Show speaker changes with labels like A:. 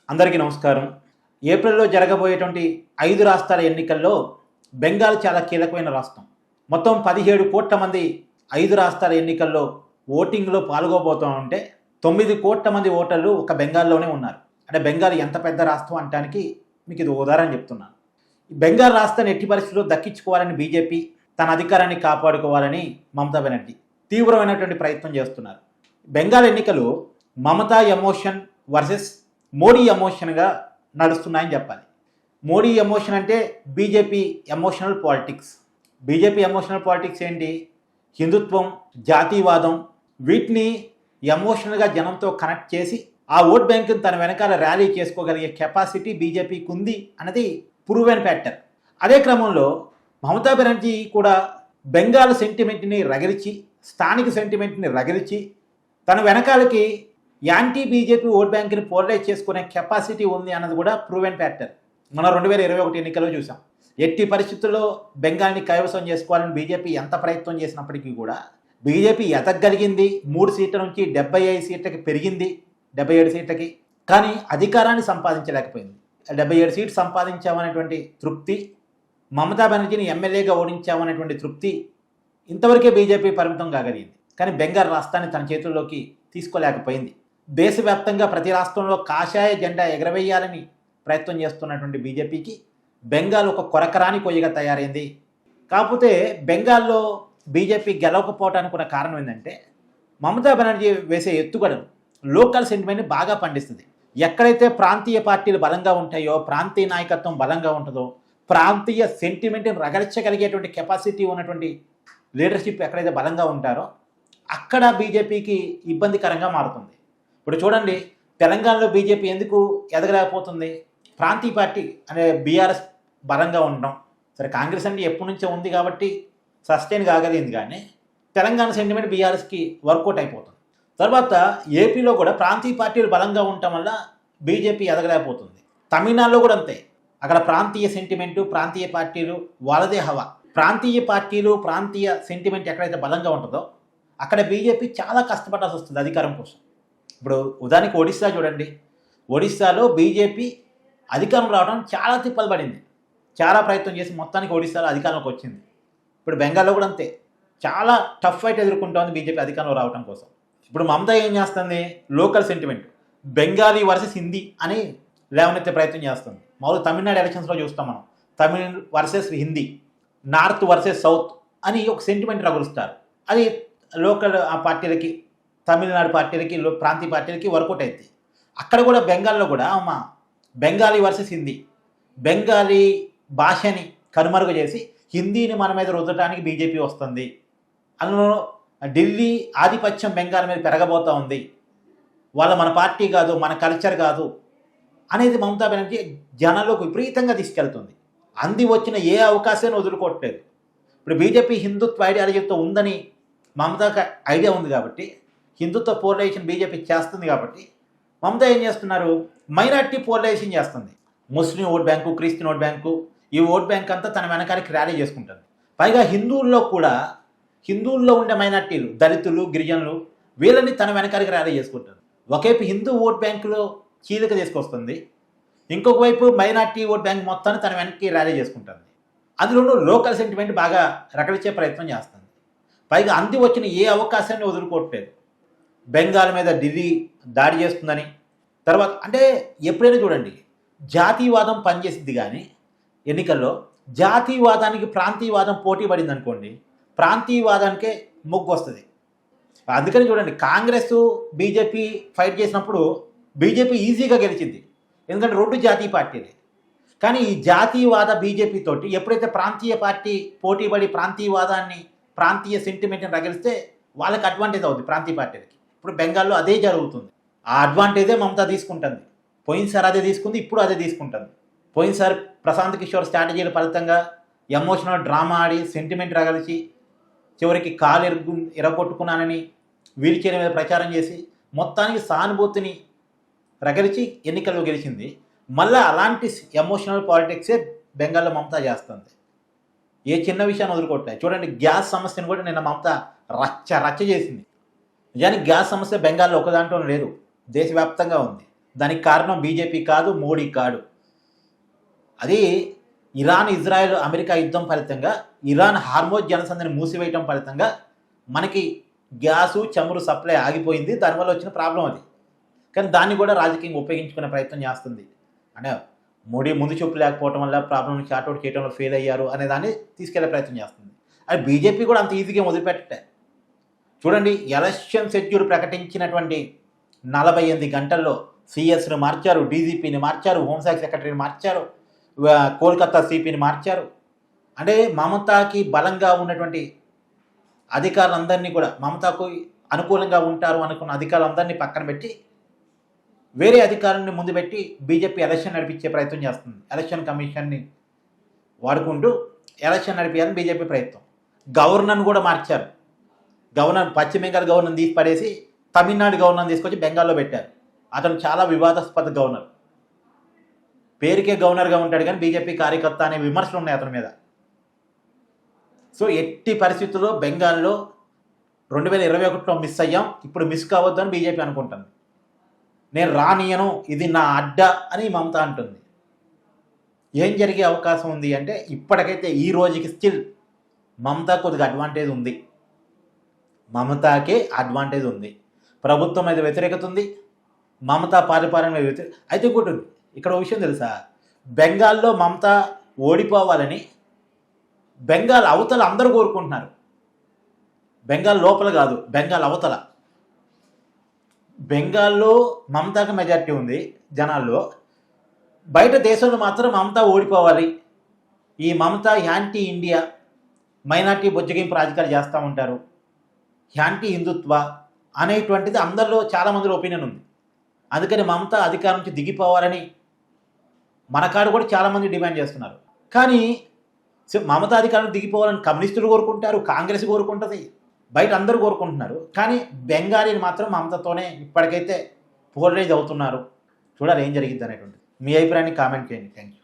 A: అందరికీ నమస్కారం. ఏప్రిల్‌లో జరగబోయేటువంటి 5 రాష్ట్రాల ఎన్నికల్లో బెంగాల్ చాలా కీలకమైన రాష్ట్రం. మొత్తం 17 కోట్ల మంది 5 రాష్ట్రాల ఎన్నికల్లో ఓటింగ్‌లో పాల్గొబోతూ ఉంటే 9 కోట్ల మంది ఓటర్లు ఒక బెంగాల్‌లోనే ఉన్నారు. అంటే బెంగాల్ ఎంత పెద్ద రాష్ట్రం అనటానికి మీకు ఇది ఉదాహరణ చెప్తున్నాను. బెంగాల్ రాష్ట్రాన్ని ఎట్టి పరిస్థితుల్లో దక్కించుకోవాలని బీజేపీ, తన అధికారాన్ని కాపాడుకోవాలని మమతా బెనర్జీ తీవ్రమైనటువంటి ప్రయత్నం చేస్తున్నారు. బెంగాల్ ఎన్నికలు మమతా ఎమోషన్ వర్సెస్ మోడీ ఎమోషన్గా నడుస్తున్నాయని చెప్పాలి. మోడీ ఎమోషన్ అంటే BJP emotional politics. BJP emotional politics ఏంటి? హిందుత్వం, జాతీయవాదం, వీటిని ఎమోషనల్గా జనంతో కనెక్ట్ చేసి ఆ ఓట్ బ్యాంకుని తన వెనకాల ర్యాలీ చేసుకోగలిగే కెపాసిటీ బీజేపీకి ఉంది అన్నది ప్రూవెన్ ఫ్యాక్టర్. అదే క్రమంలో మమతా బెనర్జీ కూడా బెంగాల్ సెంటిమెంట్ని రగిలిచి, స్థానిక సెంటిమెంట్ని రగిలిచి తన వెనకాలకి యాంటీ బీజేపీ ఓట్ బ్యాంక్ని పోలరైజ్ చేసుకునే కెపాసిటీ ఉంది అన్నది కూడా ప్రూవెన్ ఫ్యాక్టర్. మనం 2021 ఎన్నికల్లో చూసాం. ఎట్టి పరిస్థితుల్లో బెంగాల్ని కైవసం చేసుకోవాలని బీజేపీ ఎంత ప్రయత్నం చేసినప్పటికీ కూడా బీజేపీ ఎదగలిగింది. 3 సీట్ల నుంచి 75 సీట్లకి పెరిగింది, 77 సీట్లకి. కానీ అధికారాన్ని సంపాదించలేకపోయింది. 77 సీట్లు సంపాదించామనేటువంటి తృప్తి, మమతా బెనర్జీని ఎమ్మెల్యేగా ఓడించామనేటువంటి తృప్తి ఇంతవరకే బీజేపీ పరిమితం కాగలిగింది. కానీ బెంగాల్ రాష్ట్రాన్ని తన చేతుల్లోకి తీసుకోలేకపోయింది. దేశవ్యాప్తంగా ప్రతి రాష్ట్రంలో కాషాయ జెండా ఎగరవేయాలని ప్రయత్నం చేస్తున్నటువంటి బీజేపీకి బెంగాల్ ఒక కొరకరాని కొయ్యగా తయారైంది. కాకపోతే బెంగాల్లో బీజేపీ గెలవకపోవటానికి ఉన్న కారణం ఏంటంటే మమతా బెనర్జీ వేసే ఎత్తుగడలు లోకల్ సెంటిమెంట్ని బాగా పండిస్తుంది. ఎక్కడైతే ప్రాంతీయ పార్టీలు బలంగా ఉంటాయో, ప్రాంతీయ నాయకత్వం బలంగా ఉంటుందో, ప్రాంతీయ సెంటిమెంట్ని రగల్చగలిగేటువంటి కెపాసిటీ ఉన్నటువంటి లీడర్షిప్ ఎక్కడైతే బలంగా ఉంటారో అక్కడ బీజేపీకి ఇబ్బందికరంగా మారుతుంది. ఇప్పుడు చూడండి, తెలంగాణలో బీజేపీ ఎందుకు ఎదగలేకపోతుంది? ప్రాంతీయ పార్టీ అనే బీఆర్ఎస్ బలంగా ఉండడం. సరే, కాంగ్రెస్ అంటే ఎప్పటి నుంచో ఉంది కాబట్టి సస్టైన్ కాగలిగింది, కానీ తెలంగాణ సెంటిమెంట్ బీఆర్ఎస్కి వర్కౌట్ అయిపోతుంది. తర్వాత ఏపీలో కూడా ప్రాంతీయ పార్టీలు బలంగా ఉండటం వల్ల బీజేపీ ఎదగలేకపోతుంది. తమిళనాడులో కూడా అంతే. అక్కడ ప్రాంతీయ సెంటిమెంటు, ప్రాంతీయ పార్టీలు వాళ్ళదే హవా. ప్రాంతీయ పార్టీలు, ప్రాంతీయ సెంటిమెంట్ ఎక్కడైతే బలంగా ఉంటుందో అక్కడ బీజేపీ చాలా కష్టపడాల్సి వస్తుంది అధికారం కోసం. ఇప్పుడు ఉదాహరణకి ఒడిశా చూడండి. ఒడిశాలో బీజేపీ అధికారం రావడం చాలా తిప్పలు పడింది. చాలా ప్రయత్నం చేసి మొత్తానికి ఒడిశాలో అధికారంలోకి వచ్చింది. ఇప్పుడు బెంగాల్లో కూడా అంతే. చాలా టఫ్ ఫైట్ ఎదుర్కొంటోంది బీజేపీ అధికారంలో రావడం కోసం. ఇప్పుడు మమతా ఏం చేస్తుంది? Local sentiment Bengali versus Hindi అని లేవనెత్తే ప్రయత్నం చేస్తుంది. మామూలు తమిళనాడు ఎలక్షన్స్లో చూస్తాం మనం. Tamil versus Hindi, north versus south అని ఒక సెంటిమెంట్ రగులుస్తారు. అది లోకల్ ఆ పార్టీలకి, తమిళనాడు పార్టీలకి, ప్రాంతీయ పార్టీలకి వర్కౌట్ అవుతుంది. అక్కడ కూడా బెంగాల్లో కూడా బెంగాలీ వర్సెస్ హిందీ, బెంగాలీ భాషని కనుమరుగు చేసి హిందీని మన మీద రుద్దడానికి బీజేపీ వస్తుంది. అందులో ఢిల్లీ ఆధిపత్యం బెంగాల్ మీద పెరగబోతూ ఉంది. మన పార్టీ కాదు, మన కల్చర్ కాదు అనేది మమతా బెనర్జీ జనాల్లోకి విపరీతంగా తీసుకెళ్తుంది. అంది వచ్చిన ఏ అవకాశాన్ని వదులుకోవట్లేదు. ఇప్పుడు బీజేపీ హిందుత్వ ఐడియాలజీతో ఉందని మమతాకి ఐడియా ఉంది కాబట్టి, హిందుత్వ పోలరైజేషన్ బీజేపీ చేస్తుంది కాబట్టి మమతా ఏం చేస్తున్నారు? మైనార్టీ పోలరైజేషన్ చేస్తుంది. ముస్లిం vote bank, Christian vote bank, ఈ ఓట్ బ్యాంక్ అంతా తన వెనకాలకి ర్యాలీ చేసుకుంటుంది. పైగా హిందువుల్లో ఉండే మైనార్టీలు, దళితులు, గిరిజనులు, వీళ్ళని తన వెనకాలకి ర్యాలీ చేసుకుంటుంది. ఒకవైపు హిందూ ఓట్ బ్యాంకులో చీలిక తీసుకొస్తుంది, ఇంకొక వైపు మైనార్టీ ఓట్ బ్యాంక్ మొత్తాన్ని తన వెనక్కి ర్యాలీ చేసుకుంటుంది. అందులోనూ లోకల్ సెంటిమెంట్ బాగా రగలిచ్చే ప్రయత్నం చేస్తుంది. పైగా అంది వచ్చిన ఏ అవకాశాన్ని వదులుకోవట్లేదు. బెంగాల్ మీద ఢిల్లీ దాడి చేస్తుందని, తర్వాత అంటే ఎప్పుడైనా చూడండి, జాతీయవాదం పనిచేసిద్ది, కానీ ఎన్నికల్లో జాతీయవాదానికి ప్రాంతీయవాదం పోటీ పడింది అనుకోండి, ప్రాంతీయవాదానికే మొగ్గు వస్తుంది. అందుకని చూడండి, కాంగ్రెస్ బీజేపీ ఫైట్ చేసినప్పుడు బీజేపీ ఈజీగా గెలిచింది, ఎందుకంటే 2 జాతీయ పార్టీలే. కానీ ఈ జాతీయవాద బీజేపీ తోటి ఎప్పుడైతే ప్రాంతీయ పార్టీ పోటీపడి ప్రాంతీయవాదాన్ని, ప్రాంతీయ సెంటిమెంట్ని రగిలిస్తే వాళ్ళకి అడ్వాంటేజ్ అవుతుంది ప్రాంతీయ పార్టీలకి. ఇప్పుడు బెంగాల్లో అదే జరుగుతుంది. ఆ అడ్వాంటేజే మమతా తీసుకుంటుంది. పోయినసారి అదే తీసుకుంది, ఇప్పుడు అదే తీసుకుంటుంది. పోయినసారి ప్రశాంత్ కిషోర్ స్ట్రాటజీల ఫలితంగా ఎమోషనల్ డ్రామా ఆడి సెంటిమెంట్ రగలిచి చివరికి కాలు ఎరగొట్టుకున్నానని వీల్ చైర్ మీద ప్రచారం చేసి మొత్తానికి సానుభూతిని రగలిచి ఎన్నికల్లో గెలిచింది. మళ్ళీ అలాంటి ఎమోషనల్ పాలిటిక్సే బెంగాల్లో మమతా చేస్తుంది. ఏ చిన్న విషయాన్ని వదులుకోవట్లేదు. చూడండి, గ్యాస్ సమస్యను కూడా నిన్న మమతా రచ్చ చేసింది. నిజానికి గ్యాస్ సమస్య బెంగాల్లో ఒక దాంట్లో లేదు, దేశవ్యాప్తంగా ఉంది. దానికి కారణం బీజేపీ కాదు, మోడీ కాదు. అది ఇరాన్, ఇజ్రాయెల్, అమెరికా యుద్ధం ఫలితంగా ఇరాన్ హార్మోజ్ జలసంధిని మూసివేయటం ఫలితంగా మనకి గ్యాసు, చమురు సప్లై ఆగిపోయింది. దానివల్ల వచ్చిన ప్రాబ్లం అది. కానీ దాన్ని కూడా రాజకీయంగా ఉపయోగించుకునే ప్రయత్నం చేస్తుంది. అంటే మోడీ ముందు చూపు లేకపోవడం వల్ల ప్రాబ్లమ్ని షార్ట్అవుట్ చేయడంలో ఫెయిల్ అయ్యారు అనే దాన్ని తీసుకెళ్లే ప్రయత్నం చేస్తుంది. అది బీజేపీ కూడా అంత ఈజీగా వదిలిపెట్టే. చూడండి, ఎలక్షన్ షెడ్యూల్ ప్రకటించినటువంటి 48 గంటల్లో సిఎస్ని మార్చారు, డీజీపీని మార్చారు, హోంశాఖ సెక్రటరీని మార్చారు, కోల్కతా సిపిని మార్చారు. అంటే మమతాకి బలంగా ఉన్నటువంటి అధికారులందరినీ కూడా, మమతాకు అనుకూలంగా ఉంటారు అనుకున్న అధికారులందరినీ పక్కన పెట్టి వేరే అధికారులను ముందు పెట్టి బీజేపీ ఎలక్షన్ నడిపించే ప్రయత్నం చేస్తుంది. ఎలక్షన్ కమిషన్ని వాడుకుంటూ ఎలక్షన్ నడిపించాలని బీజేపీ ప్రయత్నం. గవర్నర్ని కూడా మార్చారు. గవర్నర్, పశ్చిమ బెంగాల్ గవర్నర్ని తీసి పడేసి తమిళనాడు గవర్నర్ని తీసుకొచ్చి బెంగాల్లో పెట్టారు. అతను చాలా వివాదాస్పద గవర్నర్. పేరుకే గవర్నర్గా ఉంటాడు కానీ బీజేపీ కార్యకర్త అనే విమర్శలు ఉన్నాయి అతని మీద. సో ఎట్టి పరిస్థితుల్లో బెంగాల్లో 2021లో మిస్ అయ్యాం, ఇప్పుడు మిస్ కావద్దు అని బీజేపీ అనుకుంటుంది. నేను రానియను, ఇది నా అడ్డ అని మమత అంటుంది. ఏం జరిగే అవకాశం ఉంది అంటే ఇప్పటికైతే ఈ రోజుకి స్టిల్ మమతా కొద్దిగా అడ్వాంటేజ్ ఉంది. మమతాకే అడ్వాంటేజ్ ఉంది. ప్రభుత్వం మీద వ్యతిరేకత ఉంది, మమతా పరిపాలన మీద వ్యతిరేక. అయితే ఇంకోటి ఉంది, ఇక్కడ ఒక విషయం తెలుసా, బెంగాల్లో మమత ఓడిపోవాలని బెంగాల్ అవతల అందరూ కోరుకుంటున్నారు. బెంగాల్ లోపల కాదు, బెంగాల్ అవతల. బెంగాల్లో మమతాకి మెజార్టీ ఉంది జనాల్లో, బయట దేశంలో మాత్రం మమత ఓడిపోవాలి, ఈ మమత యాంటీ ఇండియా, మైనార్టీ బొజ్జగింపు రాజకీయాలు చేస్తూ ఉంటారు, యాంటీ హిందుత్వ అనేటువంటిది అందరిలో చాలామందిలో ఒపీనియన్ ఉంది. అందుకని మమత అధికారం నుంచి దిగిపోవాలని మన కాడ కూడా చాలామంది డిమాండ్ చేస్తున్నారు. కానీ మమత అధికారం దిగిపోవాలని కమ్యూనిస్టులు కోరుకుంటారు, కాంగ్రెస్ కోరుకుంటుంది, బయట అందరూ కోరుకుంటున్నారు. కానీ బెంగాలీలు మాత్రం మమతతోనే ఇప్పటికైతే పోలరైజ్ అవుతున్నారు. చూడాలి ఏం జరిగిద్ది అనేటువంటిది. మీ అభిప్రాయాన్ని కామెంట్ చేయండి. Thank you.